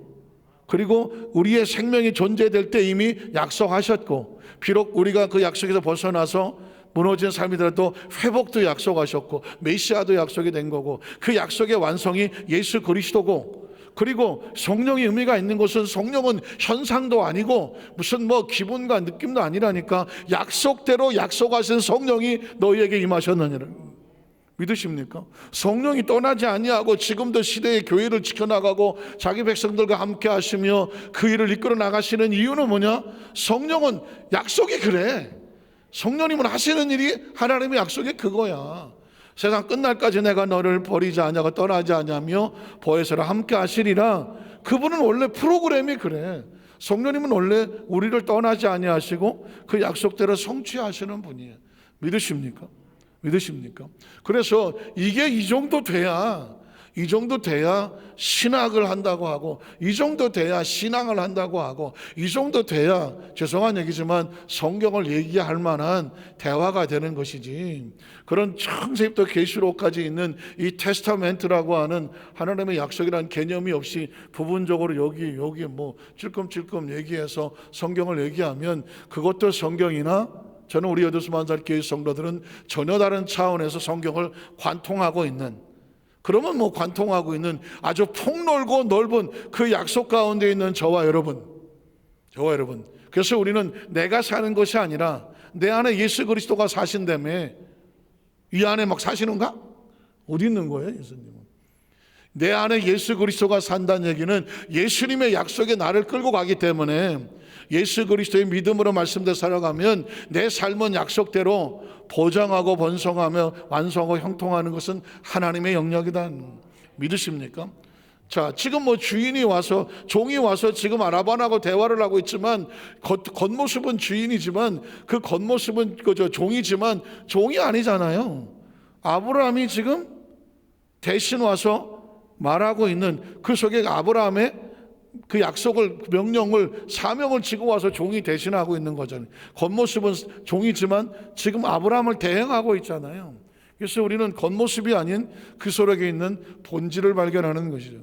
그리고 우리의 생명이 존재될 때 이미 약속하셨고, 비록 우리가 그 약속에서 벗어나서 무너진 삶이더라도 회복도 약속하셨고 메시아도 약속이 된 거고, 그 약속의 완성이 예수 그리스도고, 그리고 성령이 의미가 있는 것은 성령은 현상도 아니고 무슨 뭐 기분과 느낌도 아니라니까, 약속대로 약속하신 성령이 너희에게 임하셨느니라. 믿으십니까? 성령이 떠나지 아니하고 지금도 시대의 교회를 지켜나가고 자기 백성들과 함께 하시며 그 일을 이끌어 나가시는 이유는 뭐냐? 성령은 약속이 그래. 성령님은 하시는 일이 하나님의 약속이 그거야. 세상 끝날까지 내가 너를 버리지 아니하고 떠나지 아니하며 보혜사로 함께 하시리라. 그분은 원래 프로그램이 그래. 성령님은 원래 우리를 떠나지 아니하시고 그 약속대로 성취하시는 분이에요. 믿으십니까? 믿으십니까? 그래서 이게 이 정도 돼야 신학을 한다고 하고, 이 정도 돼야 신앙을 한다고 하고, 이 정도 돼야 죄송한 얘기지만 성경을 얘기할 만한 대화가 되는 것이지, 그런 창세기부터 계시록까지 있는 이 테스타멘트라고 하는 하나님의 약속이라는 개념이 없이 부분적으로 여기 뭐 찔끔찔끔 얘기해서 성경을 얘기하면 그것도 성경이나, 저는 우리 여도수만살 교회 성도들은 전혀 다른 차원에서 성경을 관통하고 있는, 그러면 뭐 관통하고 있는 아주 폭넓고 넓은 그 약속 가운데 있는 저와 여러분. 그래서 우리는 내가 사는 것이 아니라 내 안에 예수 그리스도가 사신다며. 이 안에 막 사시는가? 어디 있는 거예요, 예수님은? 내 안에 예수 그리스도가 산다는 얘기는 예수님의 약속에 나를 끌고 가기 때문에, 예수 그리스도의 믿음으로 말씀대로 살아가면 내 삶은 약속대로 보장하고 번성하며 완성하고 형통하는 것은 하나님의 영역이다. 믿으십니까? 자, 지금 뭐 주인이 와서, 종이 와서 지금 아라반하고 대화를 하고 있지만 겉모습은 주인이지만 그 겉모습은 그저 종이지만 종이 아니잖아요. 아브라함이 지금 대신 와서 말하고 있는 그 속에 아브라함의 그 약속을, 명령을, 사명을 지고 와서 종이 대신하고 있는 거잖아요. 겉모습은 종이지만 지금 아브라함을 대행하고 있잖아요. 그래서 우리는 겉모습이 아닌 그 속에 있는 본질을 발견하는 것이죠.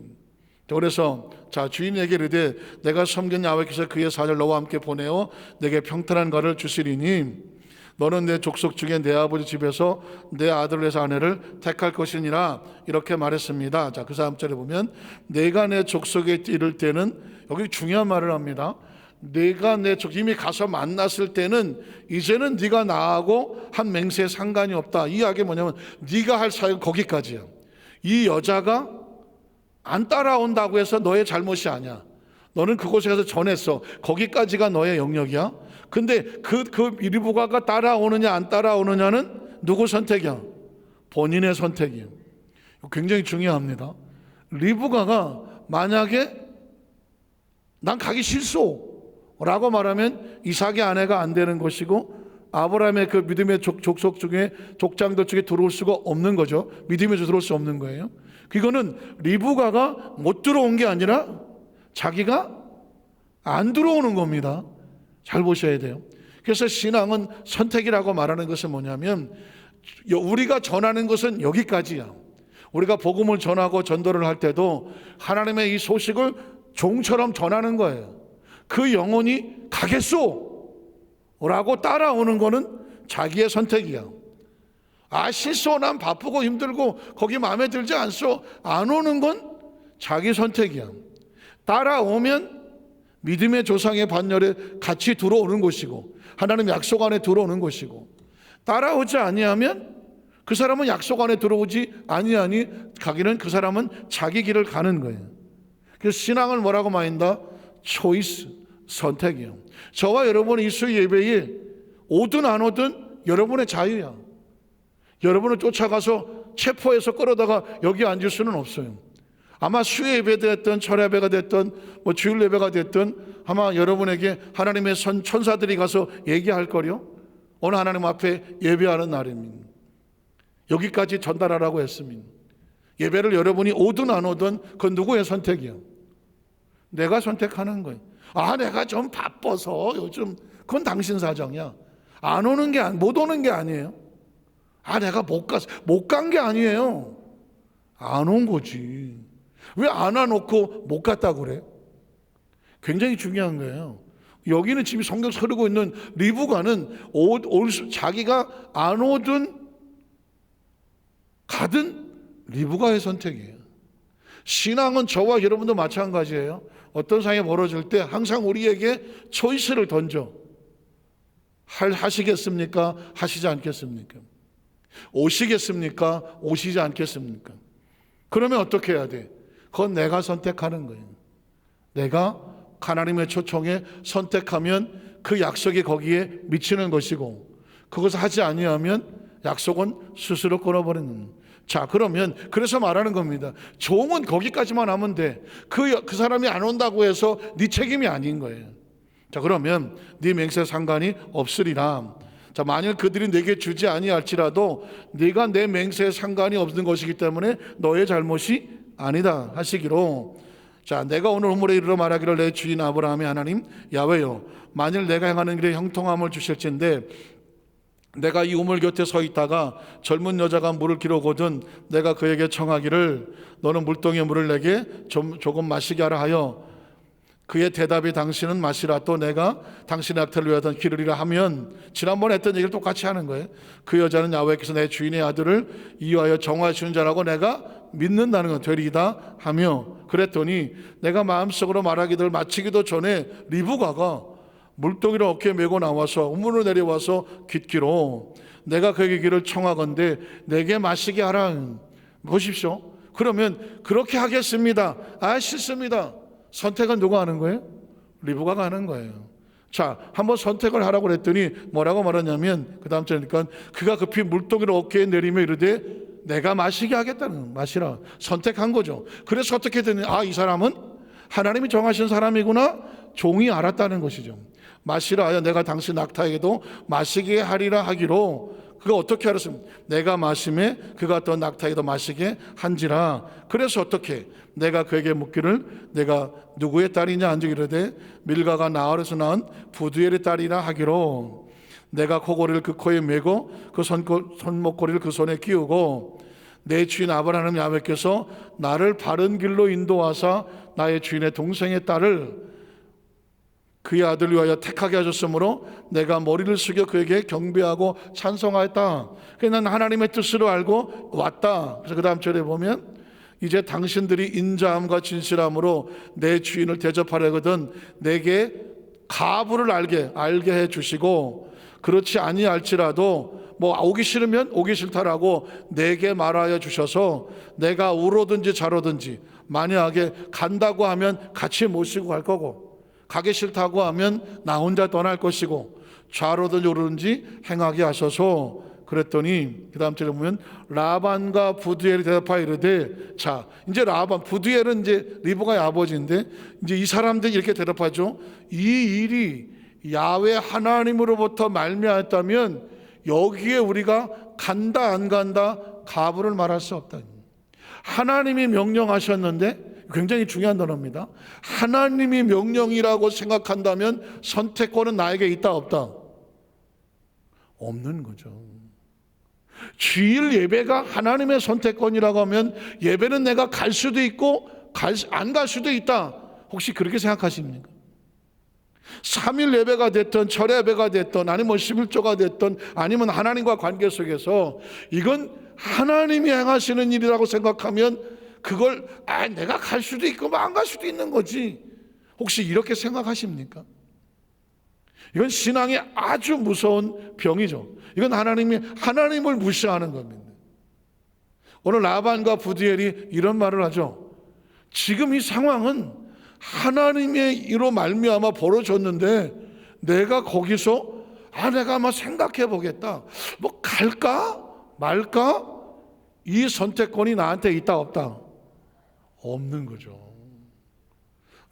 그래서 자, 주인에게 이르되 내가 섬긴 야훼께서 그의 사자를 너와 함께 보내어 내게 평탄한 것을 주시리니 너는 내 족속 중에 내 아버지 집에서 내 아들을 해서 아내를 택할 것이니라, 이렇게 말했습니다. 자, 그 다음 절에 보면 내가 내 족속에 이를 때는, 여기 중요한 말을 합니다. 내가 내 족속, 이미 가서 만났을 때는 이제는 네가 나하고 한 맹세에 상관이 없다. 이 이야기 뭐냐면 네가 할 사역은 거기까지야. 이 여자가 안 따라온다고 해서 너의 잘못이 아니야. 너는 그곳에 가서 전했어. 거기까지가 너의 영역이야. 근데 그 리브가가 따라오느냐 안 따라오느냐는 누구 선택이야? 본인의 선택이에요. 굉장히 중요합니다. 리브가가 만약에 난 가기 싫소 라고 말하면 이삭의 아내가 안 되는 것이고, 아브라함의 그 믿음의 족속 중에, 족장들 중에 들어올 수가 없는 거죠. 믿음에 들어올 수 없는 거예요. 그거는 리브가가 못 들어온 게 아니라 자기가 안 들어오는 겁니다. 잘 보셔야 돼요. 그래서 신앙은 선택이라고 말하는 것은 뭐냐면, 우리가 전하는 것은 여기까지야. 우리가 복음을 전하고 전도를 할 때도 하나님의 이 소식을 종처럼 전하는 거예요. 그 영혼이 가겠소 라고 따라오는 거는 자기의 선택이야. 아, 싫소, 난 바쁘고 힘들고 거기 마음에 들지 않소, 안 오는 건 자기 선택이야. 따라오면 믿음의 조상의 반열에 같이 들어오는 것이고 하나님 약속 안에 들어오는 것이고, 따라오지 아니하면 그 사람은 약속 안에 들어오지 아니하니 가기는 그 사람은 자기 길을 가는 거예요. 그래서 신앙을 뭐라고 말한다? 초이스, 선택이요. 저와 여러분이 이 수 예배에 오든 안 오든 여러분의 자유야. 여러분을 쫓아가서 체포해서 끌어다가 여기 앉을 수는 없어요. 아마 수요 예배가 됐든 철야 예배가 됐든 뭐 주일 예배가 됐든 아마 여러분에게 하나님의 천사들이 가서 얘기할 거요. 오늘 하나님 앞에 예배하는 날입니다. 여기까지 전달하라고 했습니다. 예배를 여러분이 오든 안 오든 그건 누구의 선택이에요? 내가 선택하는 거예요. 아, 내가 좀 바빠서 요즘, 그건 당신 사정이야. 안 오는 게, 못 오는 게 아니에요. 내가 못 간 게 아니에요. 안 온 거지. 왜 안 와놓고 못 갔다고 그래? 굉장히 중요한 거예요. 여기는 지금 성경 흐르고 있는 리브가는 자기가 안 오든 가든 리브가의 선택이에요. 신앙은 저와 여러분도 마찬가지예요. 어떤 상황이 벌어질 때 항상 우리에게 초이스를 던져. 하시겠습니까? 하시지 않겠습니까? 오시겠습니까? 오시지 않겠습니까? 그러면 어떻게 해야 돼? 그건 내가 선택하는 거예요. 내가 하나님의 초청에 선택하면 그 약속이 거기에 미치는 것이고, 그것을 하지 아니하면 약속은 스스로 끊어버리는 거예요. 자, 그러면 그래서 말하는 겁니다. 종은 거기까지만 하면 돼. 그 사람이 안 온다고 해서 네 책임이 아닌 거예요. 자, 그러면 네 맹세 상관이 없으리라. 자, 만일 그들이 내게 주지 아니할지라도 네가 내 맹세에 상관이 없는 것이기 때문에 너의 잘못이 아니다 하시기로. 자, 내가 오늘 우물에 이르러 말하기를 내 주인 아브라함의 하나님 야훼여, 만일 내가 행하는 길에 형통함을 주실진데 내가 이 우물 곁에 서 있다가 젊은 여자가 물을 기르거든 내가 그에게 청하기를 너는 물동에 물을 내게 조금 마시게 하라 하여 그의 대답이 당신은 마시라, 또 내가 당신의 악태를 위하여 기르리라 하면, 지난번에 했던 얘기를 똑같이 하는 거예요. 그 여자는 야훼께서 내 주인의 아들을 이유하여 정하시는 자라고 내가 믿는다는 건 되리이다 하며, 그랬더니 내가 마음속으로 말하기를 마치기도 전에 리브가가 물동이를 어깨에 메고 나와서 우물을 내려와서 깃기로 내가 그에게 길을 청하건대 내게 마시게 하라. 보십시오. 그러면 그렇게 하겠습니다. 싫습니다. 선택은 누가 하는 거예요? 리브가가 하는 거예요. 자, 한번 선택을 하라고 그랬더니 뭐라고 말하냐면, 그 다음 절이니까 그가 급히 물동이를 어깨에 내리며 이르되 내가 마시게 하겠다는, 마시라. 선택한 거죠. 그래서 어떻게 됐냐? 이 사람은 하나님이 정하신 사람이구나. 종이 알았다는 것이죠. 마시라 하여 내가 당신 낙타에게도 마시게 하리라 하기로, 그가 어떻게 알았습니까? 내가 마심에 그가 또 낙타에게도 마시게 한지라. 그래서 어떻게? 내가 그에게 묻기를 내가 누구의 딸이냐 한즉 이르되 밀가가 나홀에서 낳은 부두엘의 딸이라 하기로, 내가 코고리를 그 코에 메고 그 손목고리를 그 손에 끼우고 내 주인 아브라함 야훼께서 나를 바른 길로 인도하사 나의 주인의 동생의 딸을 그의 아들을 위하여 택하게 하셨으므로 내가 머리를 숙여 그에게 경배하고 찬송하였다. 그래서 난 하나님의 뜻으로 알고 왔다. 그래서 그 다음 절에 보면 이제 당신들이 인자함과 진실함으로 내 주인을 대접하려거든 내게 가부를 알게 해 주시고, 그렇지 아니할지라도 오기 싫으면 오기 싫다라고 내게 말하여 주셔서 내가 우로든지 좌로든지, 만약에 간다고 하면 같이 모시고 갈 거고 가기 싫다고 하면 나 혼자 떠날 것이고, 좌로든지 우로든지 행하게 하셔서. 그랬더니 그 다음 절에 보면 라반과 부두엘이 대답하여 이르되, 자, 이제 부두엘은 이제 리브가의 아버지인데 이제 이 사람들이 이렇게 대답하죠. 이 일이 야훼 하나님으로부터 말미암았다면 여기에 우리가 간다 안 간다 가부를 말할 수 없다. 하나님이 명령하셨는데, 굉장히 중요한 단어입니다. 하나님이 명령이라고 생각한다면 선택권은 나에게 있다 없다? 없는 거죠. 주일 예배가 하나님의 선택권이라고 하면 예배는 내가 갈 수도 있고 안 갈 수도 있다. 혹시 그렇게 생각하십니까? 3일 예배가 됐든 철야 예배가 됐든 아니면 11조가 됐든 아니면 하나님과 관계 속에서 이건 하나님이 행하시는 일이라고 생각하면 그걸 내가 갈 수도 있고 안 갈 수도 있는 거지. 혹시 이렇게 생각하십니까? 이건 신앙의 아주 무서운 병이죠. 이건 하나님을 무시하는 겁니다. 오늘 라반과 부두엘이 이런 말을 하죠. 지금 이 상황은 하나님의 이로 말미암아 벌어졌는데 내가 거기서 내가 아마 생각해 보겠다. 갈까 말까? 이 선택권이 나한테 있다 없다? 없는 거죠.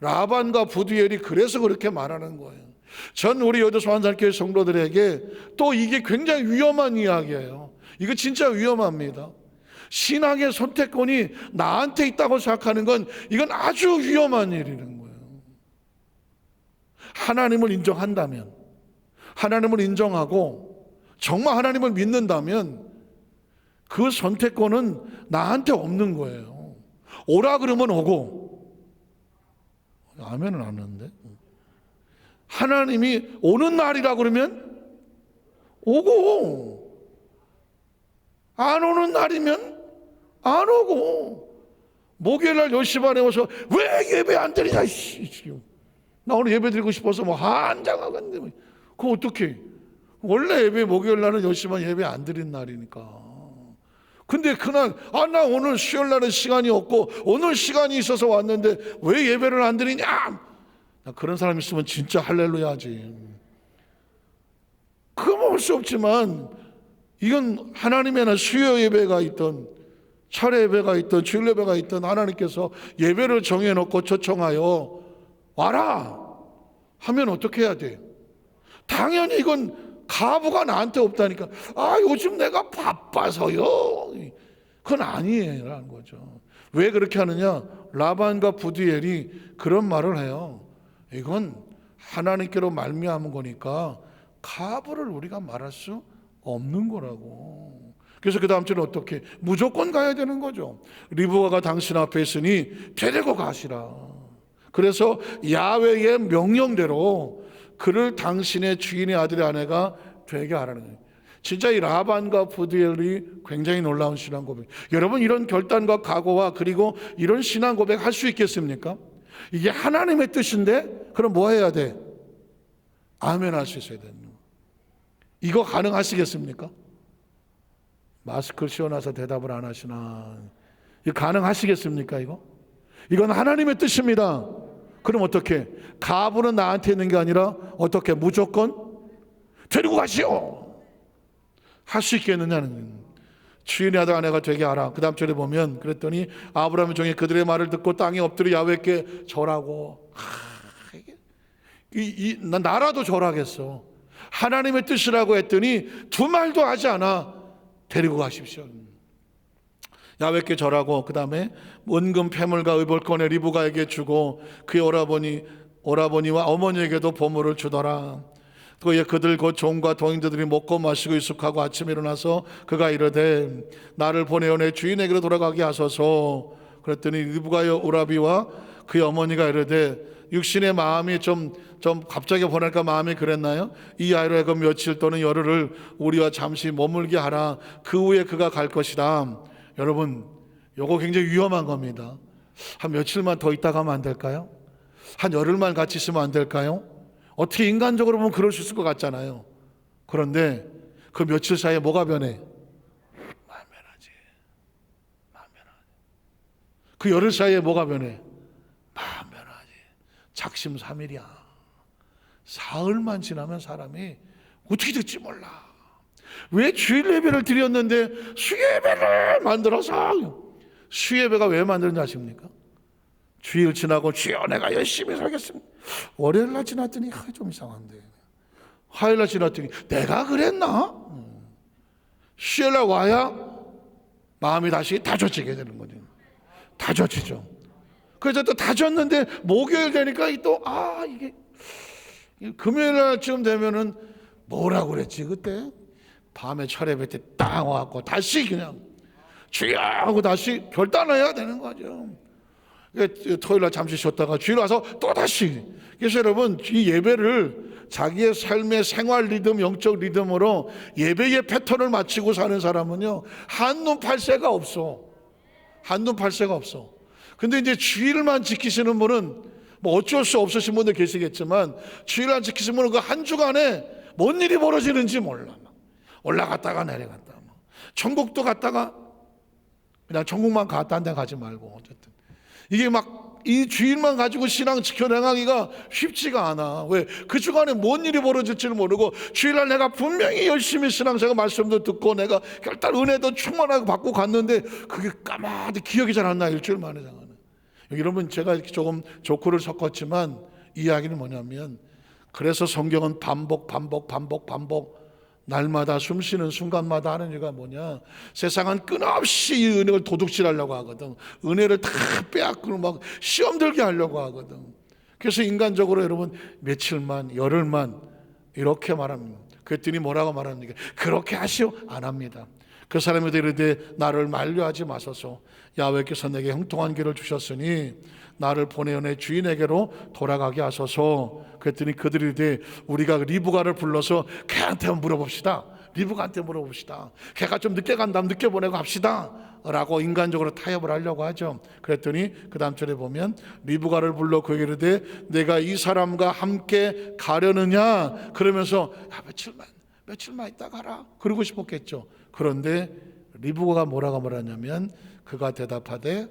라반과 부두엘이 그래서 그렇게 말하는 거예요. 전 우리 여도 소환산교회 성도들에게 또 이게 굉장히 위험한 이야기예요. 이거 진짜 위험합니다. 신앙의 선택권이 나한테 있다고 생각하는 건 이건 아주 위험한 일이라는 거예요. 하나님을 인정한다면, 하나님을 인정하고 정말 하나님을 믿는다면 그 선택권은 나한테 없는 거예요. 오라 그러면 오고. 아멘은 안 하는데. 하나님이 오는 날이라 그러면 오고, 안 오는 날이면 안 오고. 목요일날 10시 반에 와서 왜 예배 안 드리냐, 나 오늘 예배 드리고 싶어서 뭐 한장하겠는데 그거 어떡해. 원래 예배 목요일날은 10시 반 예배 안 드린 날이니까. 근데 그날 나 오늘 수요일날은 시간이 없고 오늘 시간이 있어서 왔는데 왜 예배를 안 드리냐. 나 그런 사람 있으면 진짜 할렐루야 하지. 그건 올 수 없지만 이건 하나님의 수요 예배가 있던 철회 예배가 있던 주일 예배가 있던 하나님께서 예배를 정해놓고 초청하여 와라 하면 어떻게 해야 돼? 당연히 이건 가부가 나한테 없다니까. 요즘 내가 바빠서요. 그건 아니에요 라는 거죠. 왜 그렇게 하느냐? 라반과 부디엘이 그런 말을 해요. 이건 하나님께로 말미암은 거니까 가부를 우리가 말할 수 없는 거라고. 그래서 그 다음 주는 어떻게? 무조건 가야 되는 거죠. 리브가가 당신 앞에 있으니 데리고 가시라. 그래서 야훼의 명령대로 그를 당신의 주인의 아들의 아내가 되게 하라는 거예요. 진짜 이 라반과 부디엘이 굉장히 놀라운 신앙 고백. 여러분 이런 결단과 각오와 그리고 이런 신앙 고백 할 수 있겠습니까? 이게 하나님의 뜻인데 그럼 뭐 해야 돼? 아멘 할 수 있어야 되는 거예요. 이거 가능하시겠습니까? 마스크를 씌워놔서 대답을 안 하시나. 이거 가능하시겠습니까? 이건 하나님의 뜻입니다. 그럼 어떻게? 가부는 나한테 있는 게 아니라 어떻게? 무조건 데리고 가시오. 할 수 있겠느냐는. 주인의 아들 아내가 되게 하라. 그 다음 절에 보면 그랬더니 아브라함의 종이 그들의 말을 듣고 땅에 엎드려 야훼께 절하고. 나라도 절하겠어. 하나님의 뜻이라고 했더니 두 말도 하지 않아. 데리고 가십시오. 야훼께 절하고 그 다음에 은금 패물과 의복을 꺼내 리브가에게 주고 그의 오라버니와 어머니에게도 보물을 주더라. 또 그들 곧 종과 동인들이 먹고 마시고 익숙하고 아침에 일어나서 그가 이르되 나를 보내어 내 주인에게로 돌아가게 하소서. 그랬더니 리브가의 오라비와 그의 어머니가 이르되 육신의 마음이 좀 갑자기 보낼까 마음이 그랬나요? 이 아이로 그 며칠 또는 열흘을 우리와 잠시 머물게 하라. 그 후에 그가 갈 것이다. 여러분 요거 굉장히 위험한 겁니다. 한 며칠만 더 있다 가면 안 될까요? 한 열흘만 같이 있으면 안 될까요? 어떻게 인간적으로 보면 그럴 수 있을 것 같잖아요. 그런데 그 며칠 사이에 뭐가 변해? 마음 변하지. 그 열흘 사이에 뭐가 변해? 마음 변하지. 작심삼일이야. 사흘만 지나면 사람이 어떻게 될지 몰라. 왜 주일 예배를 드렸는데 수예배를 만들어서. 수예배가 왜 만드는지 아십니까? 주일 지나고 주여 내가 열심히 살겠습니다. 월요일날 지났더니 좀 이상한데. 화요일날 지났더니 내가 그랬나? 수요일날 와야 마음이 다시 다져지게 되는 거죠. 다져지죠. 그래서 또 다졌는데 목요일 되니까 또 이게 금요일날쯤 되면은 뭐라고 그랬지 그때? 밤에 철회배 때 딱 와갖고 다시 그냥 주여 하고 다시 결단해야 되는 거죠. 토요일날 잠시 쉬었다가 주일 와서 또 다시. 그래서 여러분 이 예배를 자기의 삶의 생활 리듬, 영적 리듬으로 예배의 패턴을 맞추고 사는 사람은요 한눈 팔 새가 없어. 한눈 팔 새가 없어. 근데 이제 주일만 지키시는 분은 뭐 어쩔 수 없으신 분들 계시겠지만 주일만 지키시는 분은 그 한 주간에 뭔 일이 벌어지는지 몰라. 올라갔다가 내려갔다. 천국도 갔다가 그냥 천국만 갔다 한 데 가지 말고 어쨌든 이게 막 이 주일만 가지고 신앙 지켜나가기가 쉽지가 않아. 왜? 그 주간에 뭔 일이 벌어질지를 모르고 주일날 내가 분명히 열심히 신앙생활 말씀도 듣고 내가 결단 은혜도 충만하게 받고 갔는데 그게 까마득히 기억이 잘 안 나. 일주일 만에 장하는. 여러분 제가 이렇게 조금 조크를 섞었지만 이야기는 뭐냐면 그래서 성경은 반복 날마다 숨쉬는 순간마다 하는 얘기가 뭐냐, 세상은 끊임없이 이 은혜를 도둑질하려고 하거든. 은혜를 다 빼앗고 막 시험 들게 하려고 하거든. 그래서 인간적으로 여러분 며칠만 열흘만 이렇게 말합니다. 그랬더니 뭐라고 말합니까? 그렇게 하시오? 안 합니다. 그 사람이 이르되 나를 만류하지 마소서. 야훼께서 내게 형통한 길을 주셨으니 나를 보내어 내 주인에게로 돌아가게 하소서. 그랬더니 그들이 이르되 우리가 리브가를 불러서 걔한테 물어봅시다. 리브가한테 물어봅시다. 걔가 좀 늦게 간다면 늦게 보내고 합시다 라고 인간적으로 타협을 하려고 하죠. 그랬더니 그 다음 절에 보면 리브가를 불러 그에게 이르되 내가 이 사람과 함께 가려느냐 그러면서 야, 며칠만 있다 가라 그러고 싶었겠죠. 그런데 리브가가 뭐라고 말하냐면 그가 대답하되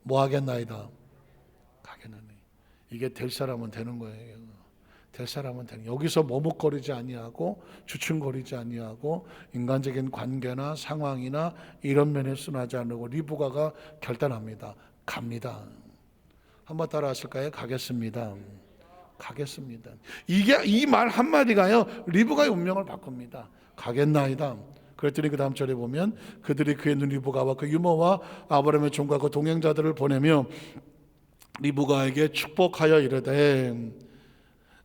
뭐 하겠나이다 가겠나니. 이게 될 사람은 되는 거예요. 될 사람은 되는. 여기서 머뭇거리지 아니하고 주춤거리지 아니하고 인간적인 관계나 상황이나 이런 면에 순하지 않고 리브가가 결단합니다. 갑니다. 한번 따라 하실까요? 가겠습니다. 가겠습니다. 이게 이 말 한마디가요 리브가의 운명을 바꿉니다. 가겠나이다. 그랬더니 그 다음 절에 보면 그들이 그의 눈 리브가와 그 유모와 아브라함의 종과 그 동행자들을 보내며 리브가에게 축복하여 이르되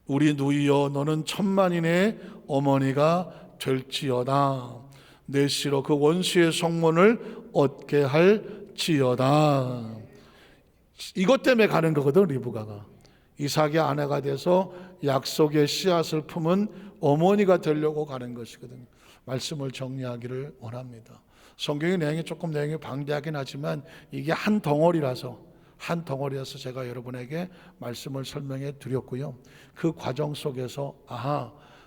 우리 누이여 너는 천만인의 어머니가 될지어다. 내 씨로 그 원수의 성문을 얻게 할지어다. 이것 때문에 가는 거거든. 리브가가 이삭의 아내가 돼서 약속의 씨앗을 품은 어머니가 되려고 가는 것이거든요. 말씀을 정리하기를 원합니다. 성경의 내용이 조금 내용이 방대하긴 하지만 이게 한 덩어리라서 제가 여러분에게 말씀을 설명해 드렸고요. 그 과정 속에서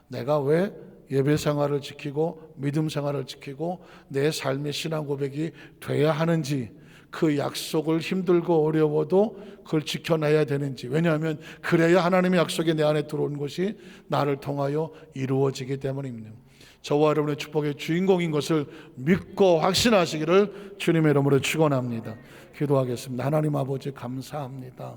내가 왜 예배 생활을 지키고 믿음 생활을 지키고 내 삶의 신앙 고백이 돼야 하는지, 그 약속을 힘들고 어려워도 그걸 지켜내야 되는지. 왜냐하면 그래야 하나님의 약속이 내 안에 들어온 것이 나를 통하여 이루어지기 때문입니다. 저와 여러분의 축복의 주인공인 것을 믿고 확신하시기를 주님의 이름으로 축원합니다. 기도하겠습니다. 하나님 아버지 감사합니다.